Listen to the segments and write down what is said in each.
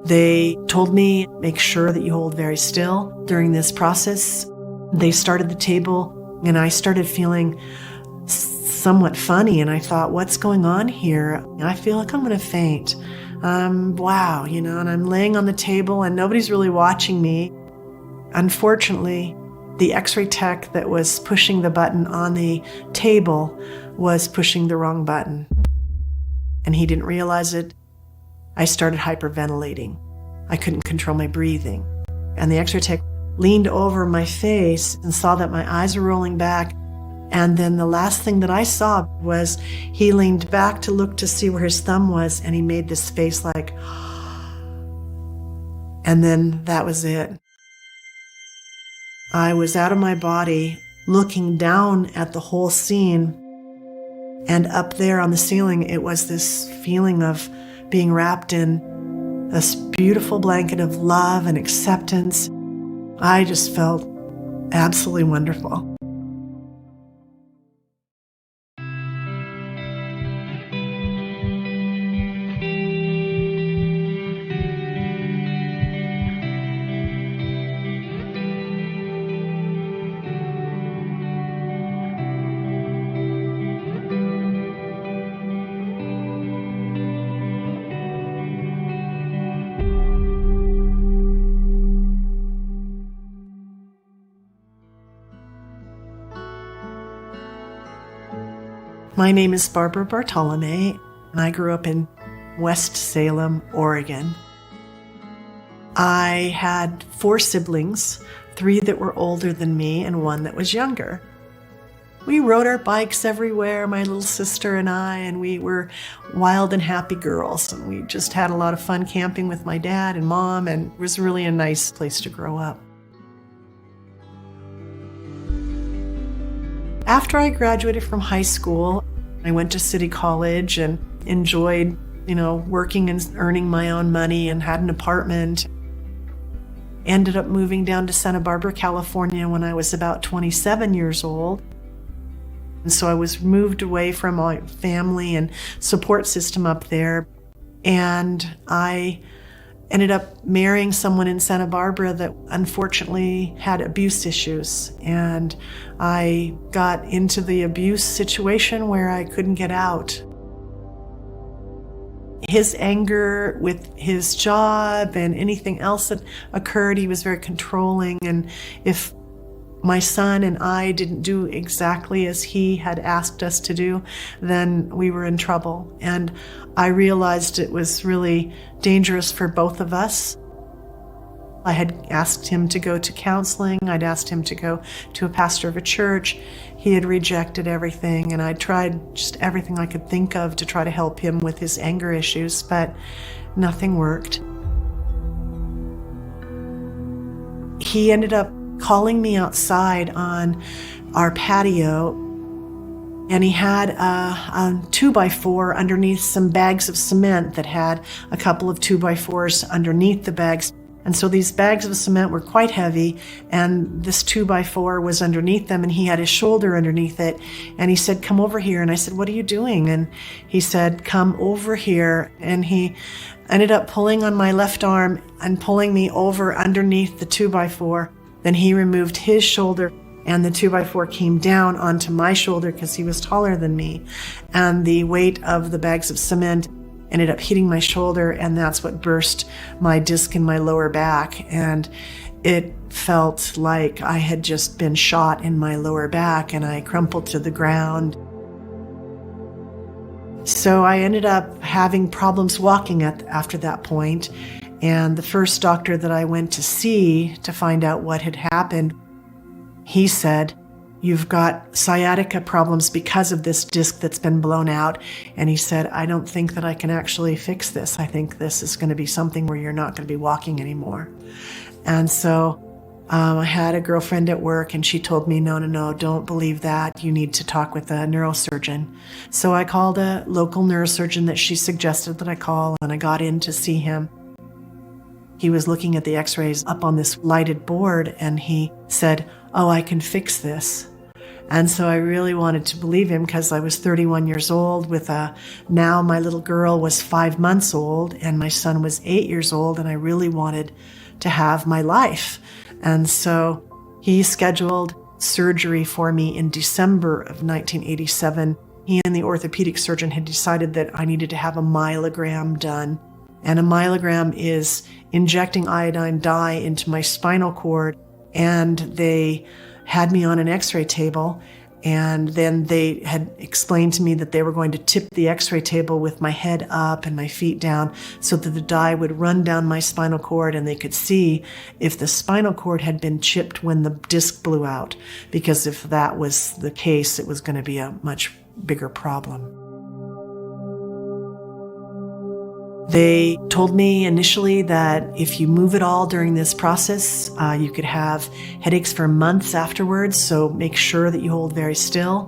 They told me, make sure that you hold very still during this process. They started the table, and I started feeling somewhat funny, and I thought, what's going on here? I feel like I'm going to faint. Wow, and I'm laying on the table, and nobody's really watching me. Unfortunately, the x-ray tech that was pushing the button on the table was pushing the wrong button, and he didn't realize it. I started hyperventilating. I couldn't control my breathing. And the x-ray tech leaned over my face and saw that my eyes were rolling back. And then the last thing that I saw was he leaned back to look to see where his thumb was, and he made this face like, and then that was it. I was out of my body, looking down at the whole scene, and up there on the ceiling, it was this feeling of being wrapped in this beautiful blanket of love and acceptance. I just felt absolutely wonderful. My name is Barbara Bartolome, and I grew up in West Salem, Oregon. I had 4 siblings, 3 that were older than me and 1 that was younger. We rode our bikes everywhere, my little sister and I, and we were wild and happy girls. And we just had a lot of fun camping with my dad and mom, and it was really a nice place to grow up. After I graduated from high school, I went to City College and enjoyed, working and earning my own money and had an apartment. Ended up moving down to Santa Barbara, California when I was about 27 years old. And so I was moved away from my family and support system up there. And I ended up marrying someone in Santa Barbara that unfortunately had abuse issues. And I got into the abuse situation where I couldn't get out. His anger with his job and anything else that occurred, he was very controlling. And if my son and I didn't do exactly as he had asked us to do, then we were in trouble. And I realized it was really dangerous for both of us. I had asked him to go to counseling. I'd asked him to go to a pastor of a church. He had rejected everything, and I tried just everything I could think of to try to help him with his anger issues, but nothing worked. He ended up calling me outside on our patio, and he had a 2x4 underneath some bags of cement that had a couple of 2x4s underneath the bags. And so these bags of cement were quite heavy, and this 2x4 was underneath them, and he had his shoulder underneath it. And he said, "Come over here." And I said, "What are you doing?" And he said, "Come over here." And he ended up pulling on my left arm and pulling me over underneath the 2x4. Then he removed his shoulder, and the 2x4 came down onto my shoulder because he was taller than me. And the weight of the bags of cement ended up hitting my shoulder, and that's what burst my disc in my lower back. And it felt like I had just been shot in my lower back, and I crumpled to the ground. So I ended up having problems walking after that point. And the first doctor that I went to see to find out what had happened, he said, "You've got sciatica problems because of this disc that's been blown out." And he said, "I don't think that I can actually fix this. I think this is going to be something where you're not going to be walking anymore." And so I had a girlfriend at work, and she told me, no, don't believe that. You need to talk with a neurosurgeon. So I called a local neurosurgeon that she suggested that I call, and I got in to see him. He was looking at the x-rays up on this lighted board, and he said, "Oh, I can fix this." And so I really wanted to believe him because I was 31 years old now my little girl was 5 months old and my son was 8 years old, and I really wanted to have my life. And so he scheduled surgery for me in December of 1987. He and the orthopedic surgeon had decided that I needed to have a myelogram done. And a myelogram is injecting iodine dye into my spinal cord. And they had me on an x-ray table. And then they had explained to me that they were going to tip the x-ray table with my head up and my feet down so that the dye would run down my spinal cord and they could see if the spinal cord had been chipped when the disc blew out. Because if that was the case, it was going to be a much bigger problem. They told me initially that if you move at all during this process, you could have headaches for months afterwards, so make sure that you hold very still.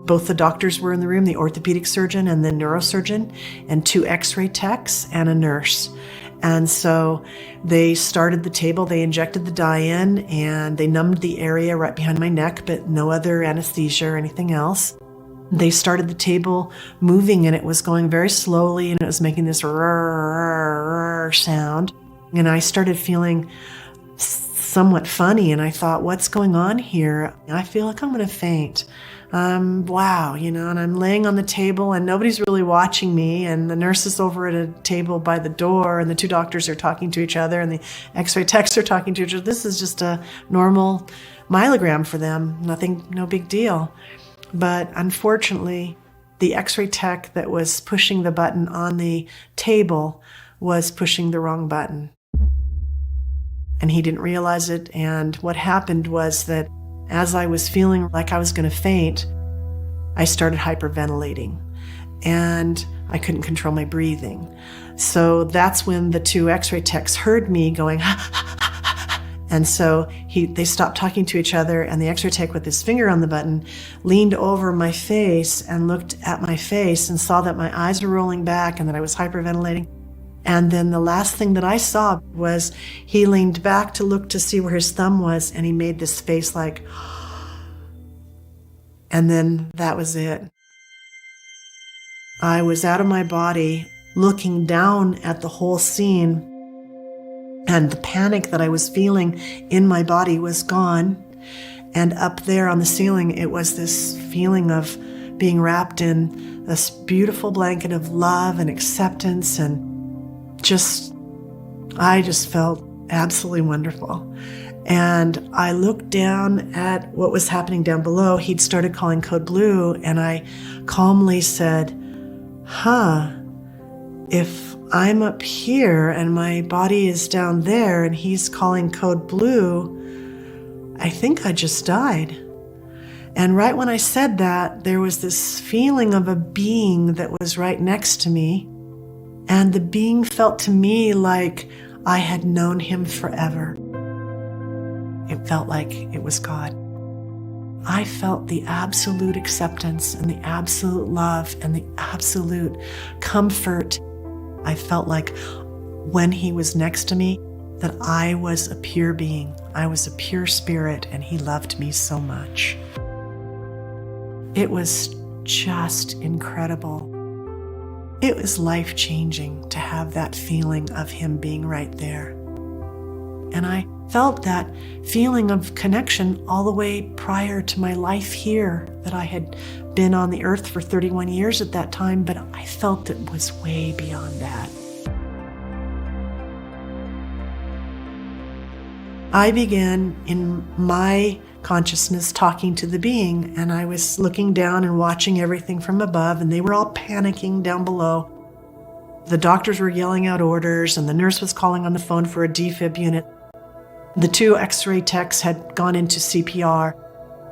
Both the doctors were in the room, the orthopedic surgeon and the neurosurgeon, and 2 x-ray techs and a nurse. And so they started the table, they injected the dye in, and they numbed the area right behind my neck, but no other anesthesia or anything else. They started the table moving, and it was going very slowly, and it was making this sound. And I started feeling somewhat funny, and I thought, what's going on here? I feel like I'm going to faint. Wow, and I'm laying on the table, and nobody's really watching me, and the nurse is over at a table by the door, and the 2 doctors are talking to each other, and the x-ray techs are talking to each other. This is just a normal myelogram for them. No big deal. But unfortunately, the x-ray tech that was pushing the button on the table was pushing the wrong button. And he didn't realize it. And what happened was that as I was feeling like I was going to faint, I started hyperventilating. And I couldn't control my breathing. So that's when the 2 x-ray techs heard me going, ha, ha, ha, ha. And so they stopped talking to each other, and the x-ray tech with his finger on the button leaned over my face and looked at my face and saw that my eyes were rolling back and that I was hyperventilating. And then the last thing that I saw was he leaned back to look to see where his thumb was, and he made this face like, and then that was it. I was out of my body looking down at the whole scene. And the panic that I was feeling in my body was gone. And up there on the ceiling, it was this feeling of being wrapped in this beautiful blanket of love and acceptance. And I just felt absolutely wonderful. And I looked down at what was happening down below. He'd started calling code blue, and I calmly said, if I'm up here and my body is down there and he's calling code blue, I think I just died. And right when I said that, there was this feeling of a being that was right next to me. And the being felt to me like I had known him forever. It felt like it was God. I felt the absolute acceptance and the absolute love and the absolute comfort. I felt like when he was next to me, that I was a pure being. I was a pure spirit, and he loved me so much. It was just incredible. It was life-changing to have that feeling of him being right there. And I felt that feeling of connection all the way prior to my life here, that I had been on the earth for 31 years at that time, but I felt it was way beyond that. I began in my consciousness talking to the being, and I was looking down and watching everything from above, and they were all panicking down below. The doctors were yelling out orders, and the nurse was calling on the phone for a defib unit. The 2 x-ray techs had gone into CPR,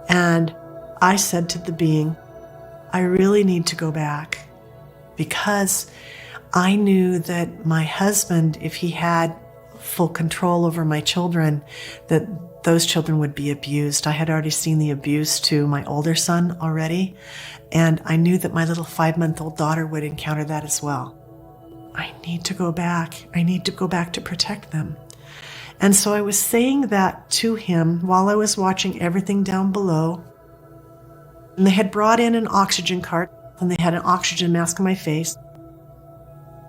and I said to the being, I really need to go back, because I knew that my husband, if he had full control over my children, that those children would be abused. I had already seen the abuse to my older son already, and I knew that my little 5-month-old daughter would encounter that as well. I need to go back. I need to go back to protect them. And so I was saying that to him while I was watching everything down below. And they had brought in an oxygen cart, and they had an oxygen mask on my face.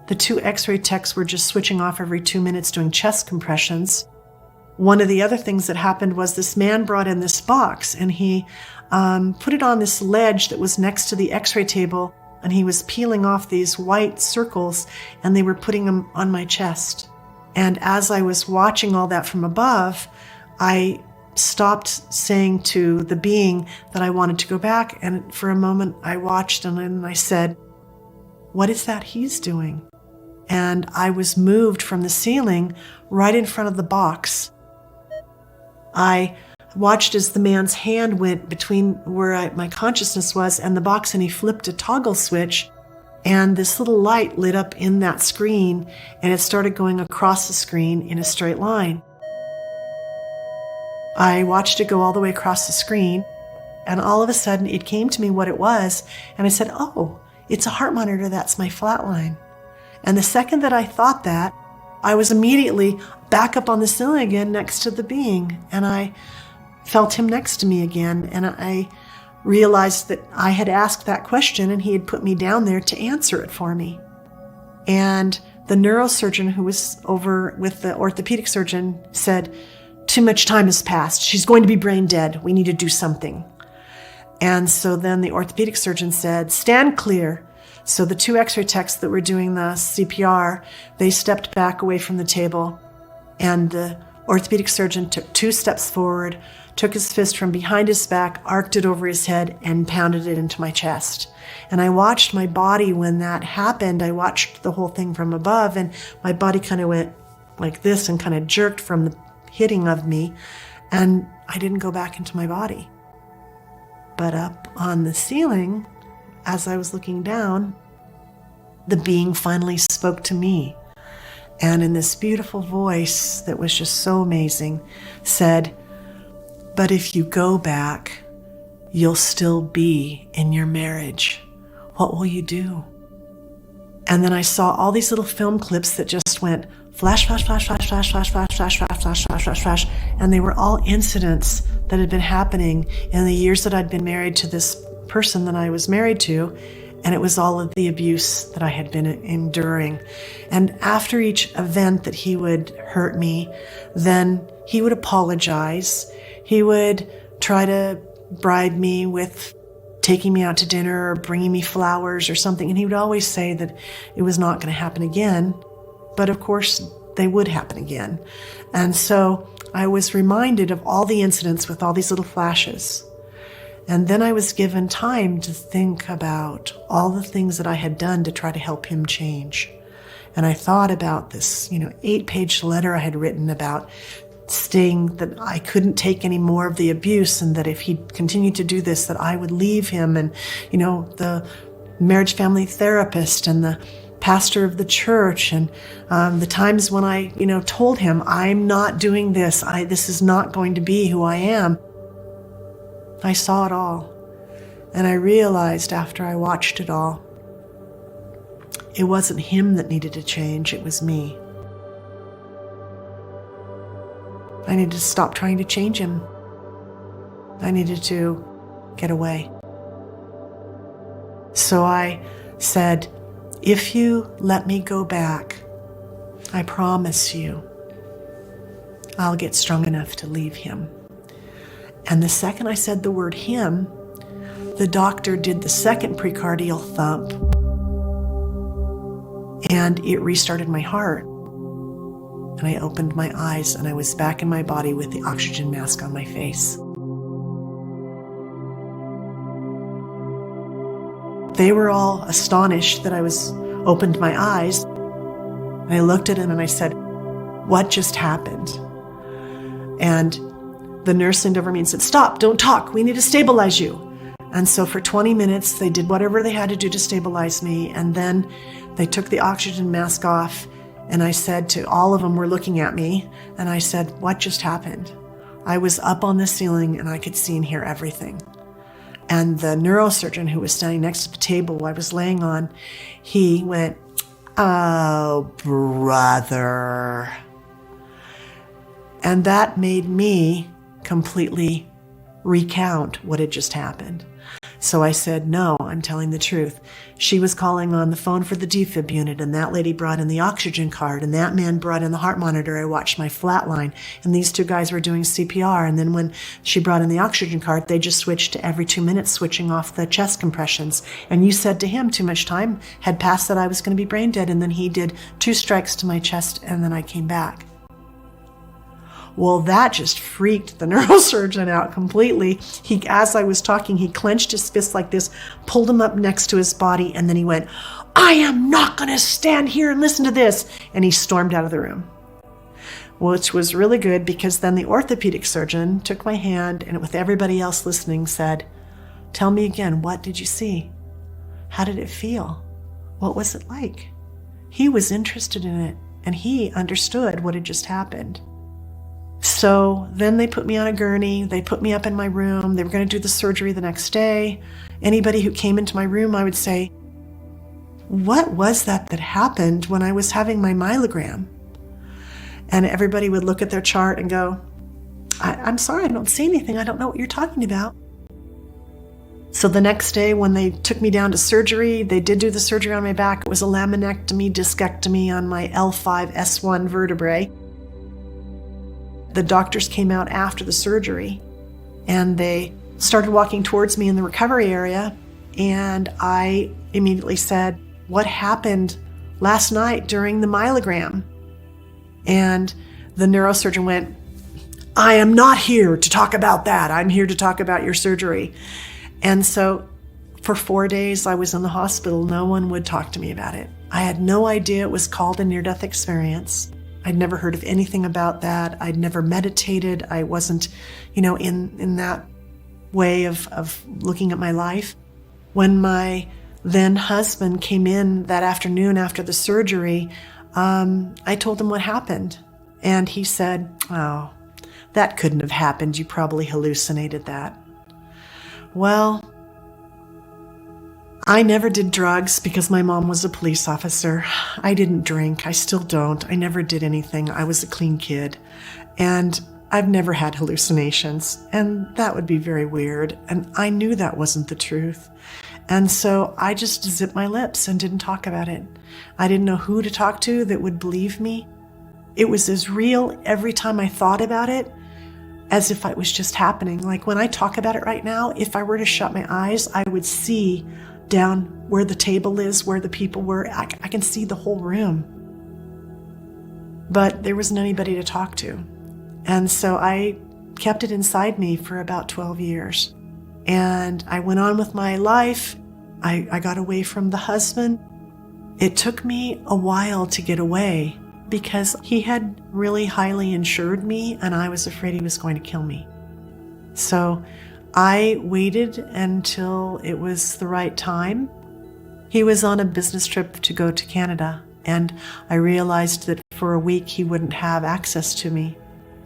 The 2 x-ray techs were just switching off every 2 minutes doing chest compressions. One of the other things that happened was this man brought in this box, and he put it on this ledge that was next to the x-ray table, and he was peeling off these white circles, and they were putting them on my chest. And as I was watching all that from above, I stopped saying to the being that I wanted to go back, and for a moment I watched, and then I said, "What is that he's doing?" And I was moved from the ceiling right in front of the box. I watched as the man's hand went between where my consciousness was and the box, and he flipped a toggle switch, and this little light lit up in that screen, and it started going across the screen in a straight line. I watched it go all the way across the screen, and all of a sudden it came to me what it was, and I said, "Oh, it's a heart monitor, that's my flatline." And the second that I thought that, I was immediately back up on the ceiling again next to the being, and I felt him next to me again, and I realized that I had asked that question and he had put me down there to answer it for me. And the neurosurgeon who was over with the orthopedic surgeon said, "Too much time has passed. She's going to be brain dead. We need to do something." And so then the orthopedic surgeon said, "Stand clear." So the 2 x-ray techs that were doing the CPR, they stepped back away from the table, and the orthopedic surgeon took 2 steps forward, took his fist from behind his back, arced it over his head, and pounded it into my chest. And I watched my body when that happened. I watched the whole thing from above, and my body kind of went like this and kind of jerked from the hitting of me, and I didn't go back into my body. But up on the ceiling, as I was looking down, the being finally spoke to me, and in this beautiful voice that was just so amazing, said, "But if you go back, you'll still be in your marriage. What will you do?" And then I saw all these little film clips that just went flash, flash, flash, flash, flash, flash, flash, flash, flash, flash, flash, flash, flash. And they were all incidents that had been happening in the years that I'd been married to this person that I was married to. And it was all of the abuse that I had been enduring. And after each event that he would hurt me, then he would apologize. He would try to bribe me with taking me out to dinner or bringing me flowers or something. And he would always say that it was not going to happen again. But of course, they would happen again. And so I was reminded of all the incidents with all these little flashes. And then I was given time to think about all the things that I had done to try to help him change. And I thought about this, 8-page letter I had written about stating that I couldn't take any more of the abuse, and that if he continued to do this, that I would leave him. And, the marriage family therapist and the pastor of the church, and the times when I, told him, "I'm not doing this. This is not going to be who I am." I saw it all, and I realized after I watched it all, it wasn't him that needed to change, it was me. I needed to stop trying to change him. I needed to get away. So I said, "If you let me go back, I promise you, I'll get strong enough to leave him." And the second I said the word him, the doctor did the second precardial thump, and it restarted my heart. And I opened my eyes, and I was back in my body with the oxygen mask on my face. They were all astonished that I opened my eyes. And I looked at him and I said, "What just happened?" And the nurse leaned over me and said, "Stop, don't talk. We need to stabilize you." And so for 20 minutes, they did whatever they had to do to stabilize me. And then they took the oxygen mask off. And I said to all of them, were looking at me, and I said, "What just happened?" I was up on the ceiling and I could see and hear everything. And the neurosurgeon who was standing next to the table I was laying on, he went, "Oh, brother." And that made me completely recount what had just happened. So I said, no, I'm telling the truth. She was calling on the phone for the defib unit, and that lady brought in the oxygen card, and that man brought in the heart monitor. I watched my flatline, and these two guys were doing CPR. And then when she brought in the oxygen card, they just switched to every 2 minutes, switching off the chest compressions. And you said to him too much time had passed that I was going to be brain dead, and then he did 2 strikes to my chest, and then I came back. Well, that just freaked the neurosurgeon out completely. As I was talking, he clenched his fist like this, pulled him up next to his body, and then he went, "I am not going to stand here and listen to this." And he stormed out of the room, which was really good, because then the orthopedic surgeon took my hand and with everybody else listening said, "Tell me again, what did you see? How did it feel? What was it like?" He was interested in it, and he understood what had just happened. So then they put me on a gurney. They put me up in my room. They were going to do the surgery the next day. Anybody who came into my room, I would say, "What was that happened when I was having my myelogram?" And everybody would look at their chart and go, I'm sorry, I don't see anything. I don't know what you're talking about." So the next day when they took me down to surgery, they did do the surgery on my back. It was a laminectomy, discectomy on my L5-S1 vertebrae. The doctors came out after the surgery, and they started walking towards me in the recovery area, and I immediately said, "What happened last night during the myelogram?" And the neurosurgeon went, "I am not here to talk about that. I'm here to talk about your surgery." And so for 4 days I was in the hospital. No one would talk to me about it. I had no idea it was called a near-death experience. I'd never heard of anything about that. I'd never meditated. I wasn't, in that way of looking at my life. When my then husband came in that afternoon after the surgery, I told him what happened. And he said, "Oh, that couldn't have happened. You probably hallucinated that." Well, I never did drugs because my mom was a police officer. I didn't drink. I still don't. I never did anything. I was a clean kid. And I've never had hallucinations. And that would be very weird. And I knew that wasn't the truth. And so I just zipped my lips and didn't talk about it. I didn't know who to talk to that would believe me. It was as real every time I thought about it as if it was just happening. Like when I talk about it right now, if I were to shut my eyes, I would see down where the table is, where the people were. I can see the whole room. But there wasn't anybody to talk to. And so I kept it inside me for about 12 years. And I went on with my life. I got away from the husband. It took me a while to get away because he had really highly insured me, and I was afraid he was going to kill me. So I waited until it was the right time. He was on a business trip to go to Canada, and I realized that for a week he wouldn't have access to me.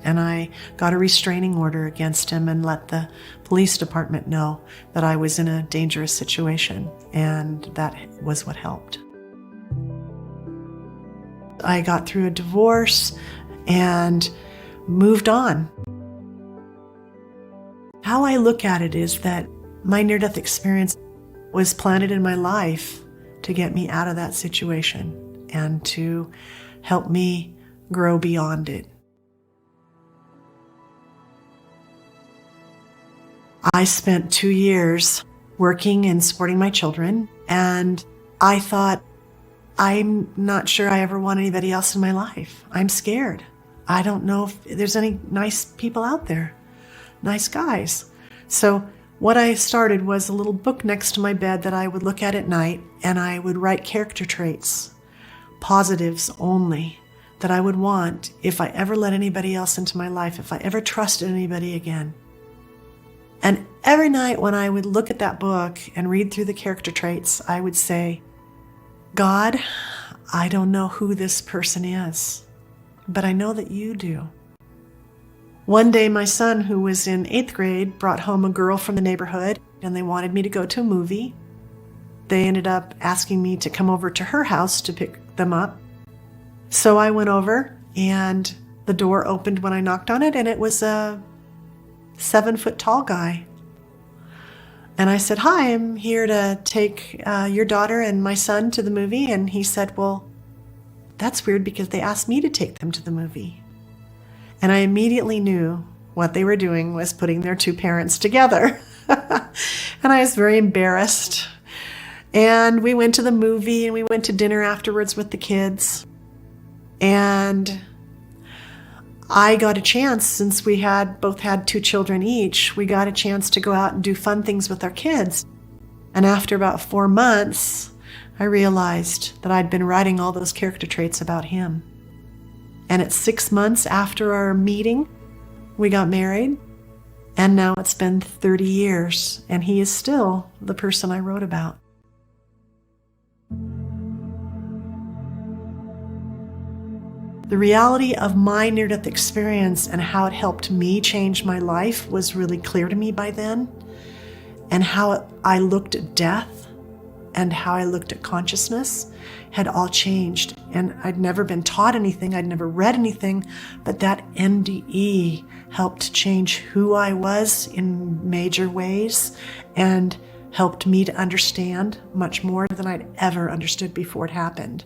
And I got a restraining order against him and let the police department know that I was in a dangerous situation, and that was what helped. I got through a divorce and moved on. How I look at it is that my near-death experience was planted in my life to get me out of that situation and to help me grow beyond it. I spent 2 years working and supporting my children, and I thought, I'm not sure I ever want anybody else in my life. I'm scared. I don't know if there's any nice people out there, nice guys. So what I started was a little book next to my bed that I would look at night, and I would write character traits, positives only, that I would want if I ever let anybody else into my life, if I ever trusted anybody again. And every night when I would look at that book and read through the character traits, I would say, God, I don't know who this person is, but I know that you do. One day, my son, who was in 8th grade, brought home a girl from the neighborhood, and they wanted me to go to a movie. They ended up asking me to come over to her house to pick them up. So I went over, and the door opened when I knocked on it, and it was a 7-foot tall guy. And I said, "Hi, I'm here to take your daughter and my son to the movie." And he said, "Well, that's weird because they asked me to take them to the movie." And I immediately knew what they were doing was putting their two parents together. And I was very embarrassed. And we went to the movie and we went to dinner afterwards with the kids. And I got a chance, since we had both had 2 children each, we got a chance to go out and do fun things with our kids. And after about 4 months, I realized that I'd been writing all those character traits about him. And at 6 months after our meeting, we got married. And now it's been 30 years, and he is still the person I wrote about. The reality of my near-death experience and how it helped me change my life was really clear to me by then. And how I looked at death and how I looked at consciousness had all changed. And I'd never been taught anything, I'd never read anything, but that NDE helped change who I was in major ways and helped me to understand much more than I'd ever understood before it happened.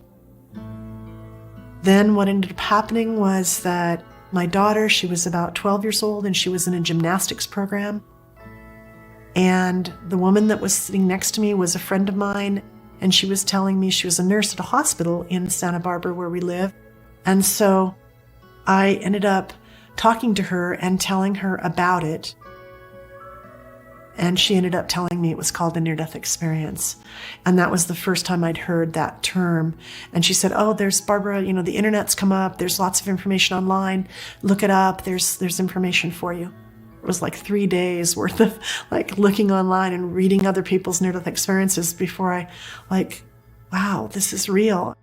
Then what ended up happening was that my daughter, she was about 12 years old and she was in a gymnastics program. And the woman that was sitting next to me was a friend of mine, and she was telling me she was a nurse at a hospital in Santa Barbara where we live. And so I ended up talking to her and telling her about it. And she ended up telling me it was called the near-death experience. And that was the first time I'd heard that term. And she said, "Oh, there's Barbara, the internet's come up. There's lots of information online. Look it up. There's information for you." It was like 3 days worth of looking online and reading other people's near-death experiences before I wow, this is real.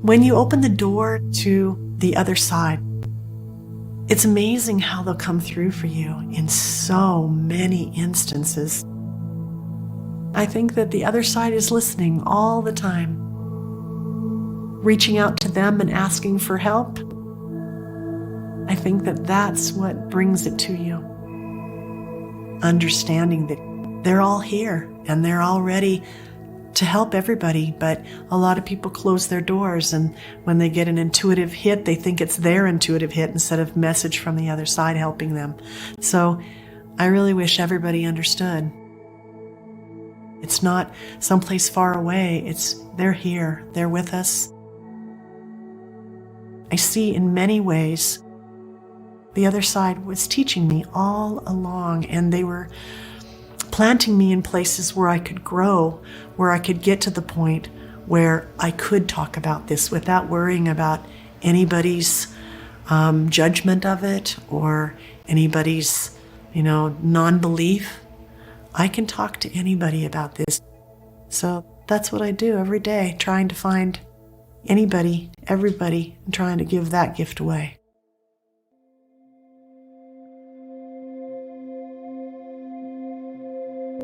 When you open the door to the other side, it's amazing how they'll come through for you in so many instances. I think that the other side is listening all the time, reaching out to them and asking for help. I think that that's what brings it to you. Understanding that they're all here and they're all ready to help everybody, but a lot of people close their doors, and when they get an intuitive hit, they think it's their intuitive hit instead of message from the other side helping them. So I really wish everybody understood. It's not someplace far away. They're here. They're with us. I see in many ways the other side was teaching me all along, and they were planting me in places where I could grow, where I could get to the point where I could talk about this without worrying about anybody's judgment of it or anybody's, non-belief. I can talk to anybody about this. So that's what I do every day, trying to find anybody, everybody, and trying to give that gift away.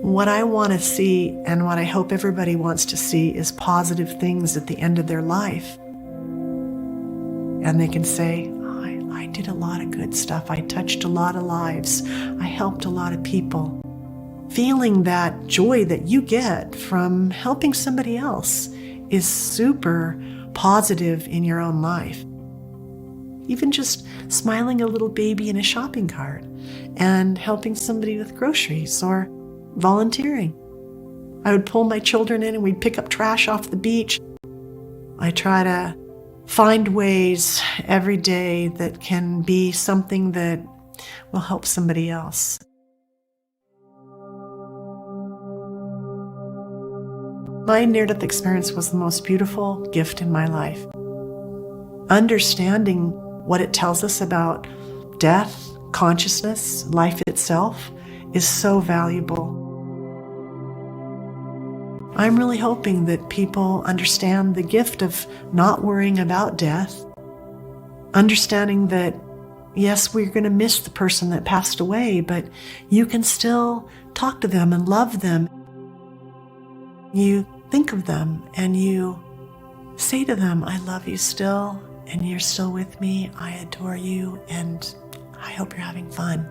What I want to see, and what I hope everybody wants to see, is positive things at the end of their life. And they can say, I did a lot of good stuff. I touched a lot of lives. I helped a lot of people. Feeling that joy that you get from helping somebody else is super positive in your own life. Even just smiling a little baby in a shopping cart and helping somebody with groceries or volunteering. I would pull my children in and we'd pick up trash off the beach. I try to find ways every day that can be something that will help somebody else. My near-death experience was the most beautiful gift in my life. Understanding what it tells us about death, consciousness, life itself is so valuable. I'm really hoping that people understand the gift of not worrying about death, understanding that, yes, we're going to miss the person that passed away, but you can still talk to them and love them. You think of them and you say to them, I love you still, and you're still with me. I adore you, and I hope you're having fun.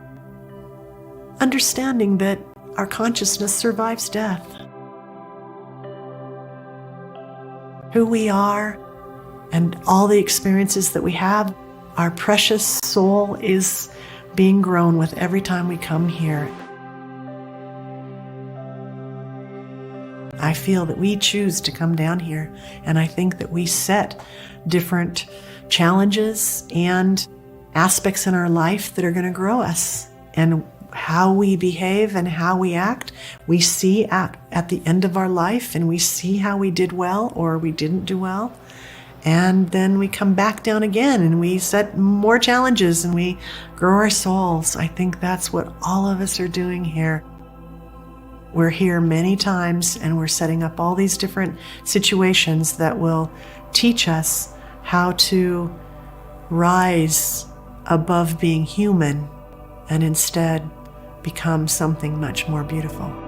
Understanding that our consciousness survives death. Who we are and all the experiences that we have, our precious soul is being grown with every time we come here. I feel that we choose to come down here, and I think that we set different challenges and aspects in our life that are going to grow us. And how we behave and how we act, we see at the end of our life, and we see how we did well or we didn't do well. And then we come back down again and we set more challenges and we grow our souls. I think that's what all of us are doing here. We're here many times and we're setting up all these different situations that will teach us how to rise above being human and instead become something much more beautiful.